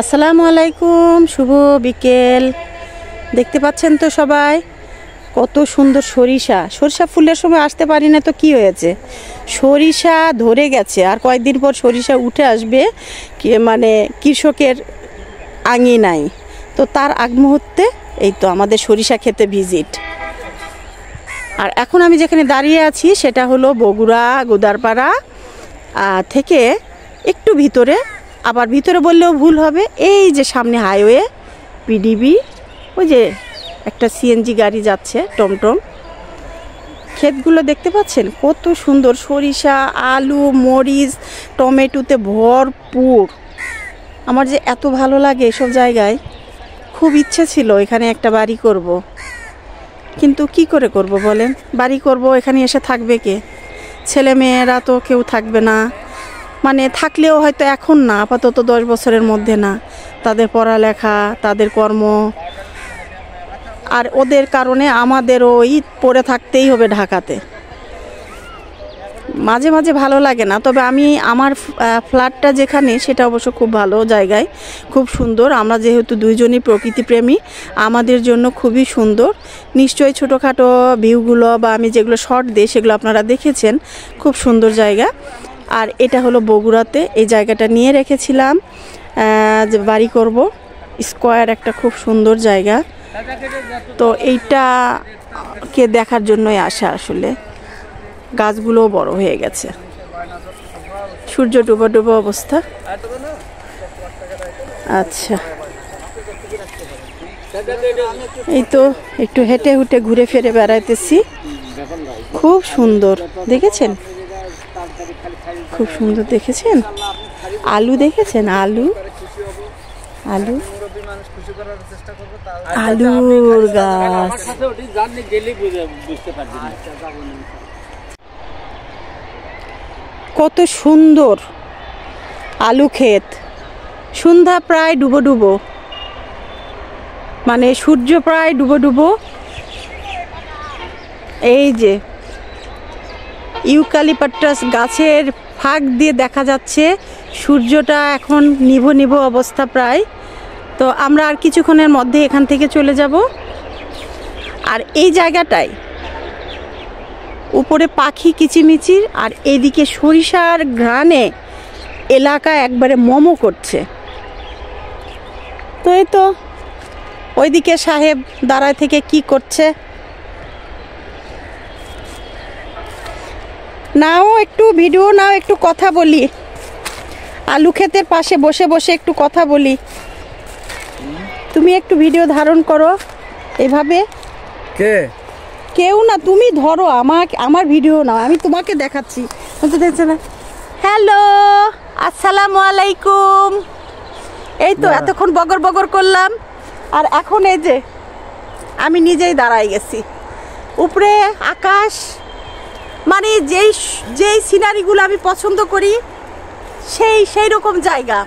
আসসালামু আলাইকুম, শুভ বিকেল। দেখতে পাচ্ছেন তো সবাই কত সুন্দর সরিষা। সরিষা ফুলের সময় আসতে পারি না তো কি হয়েছে, সরিষা ধরে গেছে আর কয়েকদিন পর সরিষা উঠে আসবে মানে কৃষকের আঙিনায়। তো তার আগ মুহূর্তে এই তো আমাদের সরিষা খেতে ভিজিট। আর এখন আমি যেখানে দাঁড়িয়ে আছি সেটা হলো বগুড়া গোদারপাড়া থেকে একটু ভিতরে, আবার ভিতরে বললেও ভুল হবে। এই যে সামনে হাইওয়ে পিডিবি, ওই যে একটা সিএনজি গাড়ি যাচ্ছে, টমটম। ক্ষেতগুলো দেখতে পাচ্ছেন কত সুন্দর, সরিষা, আলু, মরিচ, টমেটোতে ভরপুর। আমার যে এত ভালো লাগে এসব জায়গায়। খুব ইচ্ছে ছিল এখানে একটা বাড়ি করব, কিন্তু কি করে করব বলেন? বাড়ি করব, এখানে এসে থাকবে কে? ছেলে মেয়েরা তো কেউ থাকবে না, মানে থাকলেও হয়তো এখন না, আপাতত 10 বছরের মধ্যে না। তাদের পড়ালেখা, তাদের কর্ম, আর ওদের কারণে আমাদেরও ঈদ পরে থাকতেই হবে ঢাকাতে। মাঝে মাঝে ভালো লাগে না, তবে আমি আমার ফ্ল্যাটটা যেখানে সেটা অবশ্য খুব ভালো জায়গায়, খুব সুন্দর। আমরা যেহেতু দুইজনই প্রকৃতিপ্রেমী, আমাদের জন্য খুবই সুন্দর। নিশ্চয়ই ছোটোখাটো ভিউগুলো বা আমি যেগুলো শর্ট দিই সেগুলো আপনারা দেখেছেন। খুব সুন্দর জায়গা। আর এটা হলো বগুড়াতে, এই জায়গাটা নিয়ে রেখেছিলাম যে বাড়ি করব। স্কোয়ার একটা খুব সুন্দর জায়গা, তো এইটাকে দেখার জন্যই আসা। আসলে গাছগুলো বড় হয়ে গেছে, সূর্য ডুবো ডুবো অবস্থা। আচ্ছা, এই তো একটু হেঁটে হুটে ঘুরে ফিরে বেড়াইতেছি। খুব সুন্দর দেখেছেন, খুব সুন্দর দেখেছেন। আলু দেখেছেন, আলু আলু আলুর গাছ। কত সুন্দর আলু ক্ষেত। সন্ধ্যা প্রায় ডুবো ডুবো, মানে সূর্য প্রায় ডুবো ডুবো। এই যে ইউক্যালিপটাস গাছের ফাঁক দিয়ে দেখা যাচ্ছে সূর্যটা এখন নিভো নিভো অবস্থা প্রায়। তো আমরা আর কিছুক্ষণের মধ্যে এখান থেকে চলে যাব। আর এই জায়গাটায় উপরে পাখি কিচিমিচির, আর এদিকে সরিষার ঘ্রাণে এলাকা একবারে মোমো করছে। তো এই তো ওইদিকে সাহেব দাঁড়ায় থেকে কি করছে। নাও একটু ভিডিও নাও, একটু কথা বলি। আলু ক্ষেতের পাশে বসে বসে একটু কথা বলি। তুমি একটু ভিডিও ধারণ করো এভাবে। কেউ না, তুমি ধরো আমার ভিডিও নাও, আমি তোমাকে দেখাচ্ছি। দেখছো না? হ্যালো, আসসালামু আলাইকুম। এই তো এতক্ষণ বগর বগর করলাম, আর এখন এই যে আমি নিজেই দাঁড়াই গেছি। উপরে আকাশ, মানে যেই সিনারিগুলো আমি পছন্দ করি সেই রকম জায়গা।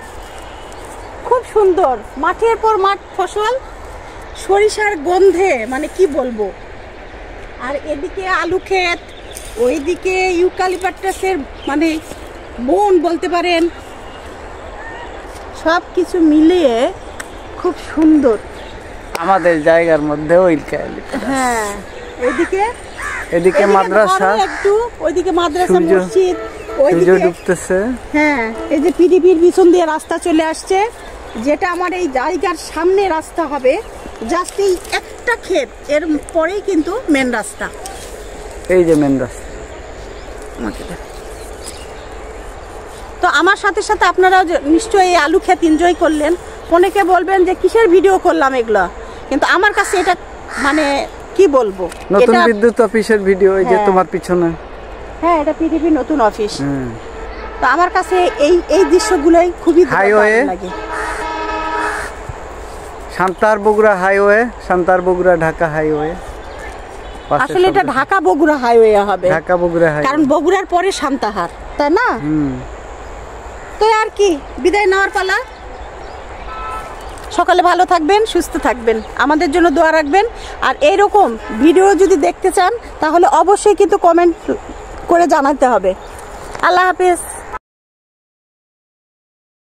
খুব সুন্দর, মাঠের পর মাঠ ফসল, সরিষার গন্ধে মানে কি বলবো। আর এদিকে আলু ক্ষেত, ওইদিকে ইউক্যালিপটাসের মানে বন বলতে পারেন। সব কিছু মিলিয়ে খুব সুন্দর আমাদের জায়গার মধ্যে। হ্যাঁ, এদিকে মাদ্রাসা, একটু ওইদিকে মাদ্রাসা, মসজিদ, ওইদিকে ডুবতেছে। হ্যাঁ, এই যে পিডিবির পিছন দিয়ে রাস্তা চলে আসছে, যেটা আমার এই জায়গার সামনে রাস্তা হবে। জাস্ট এই একটা ক্ষেত, এর পরেই কিন্তু মেন রাস্তা। এই যে মেন রাস্তা। তো আমার সাথে সাথে আপনারা নিশ্চয়ই এই আলু ক্ষেত এনজয় করলেন। অনেকে বলবেন যে কিসের ভিডিও করলাম এগুলা, কিন্তু আমার কাছে এটা মানে কি বলবো, নতুন বিদ্যুৎ অফিসের ভিডিও। এই যে তোমার পিছনে, হ্যাঁ, এটা পিডিবি নতুন অফিস। তো আমার কাছে এই দৃশ্যগুলোই খুবই হাইওয়ে লাগে। সান্তার বগুড়া হাইওয়ে, সান্তার বগুড়া ঢাকা হাইওয়ে। আসলে এটা ঢাকা বগুড়া হাইওয়ে হবে, ঢাকা বগুড়া হাইওয়ে, কারণ বগুড়ার পরে সান্তাহার, তাই না? তো আর কি, বিদায় নেওয়ার পালা। সকালে ভালো থাকবেন, সুস্থ থাকবেন, আমাদের জন্য দোয়া রাখবেন। আর এইরকম ভিডিও যদি দেখতে চান তাহলে অবশ্যই কিন্তু কমেন্ট করে জানাতে হবে। আল্লাহ হাফেজ।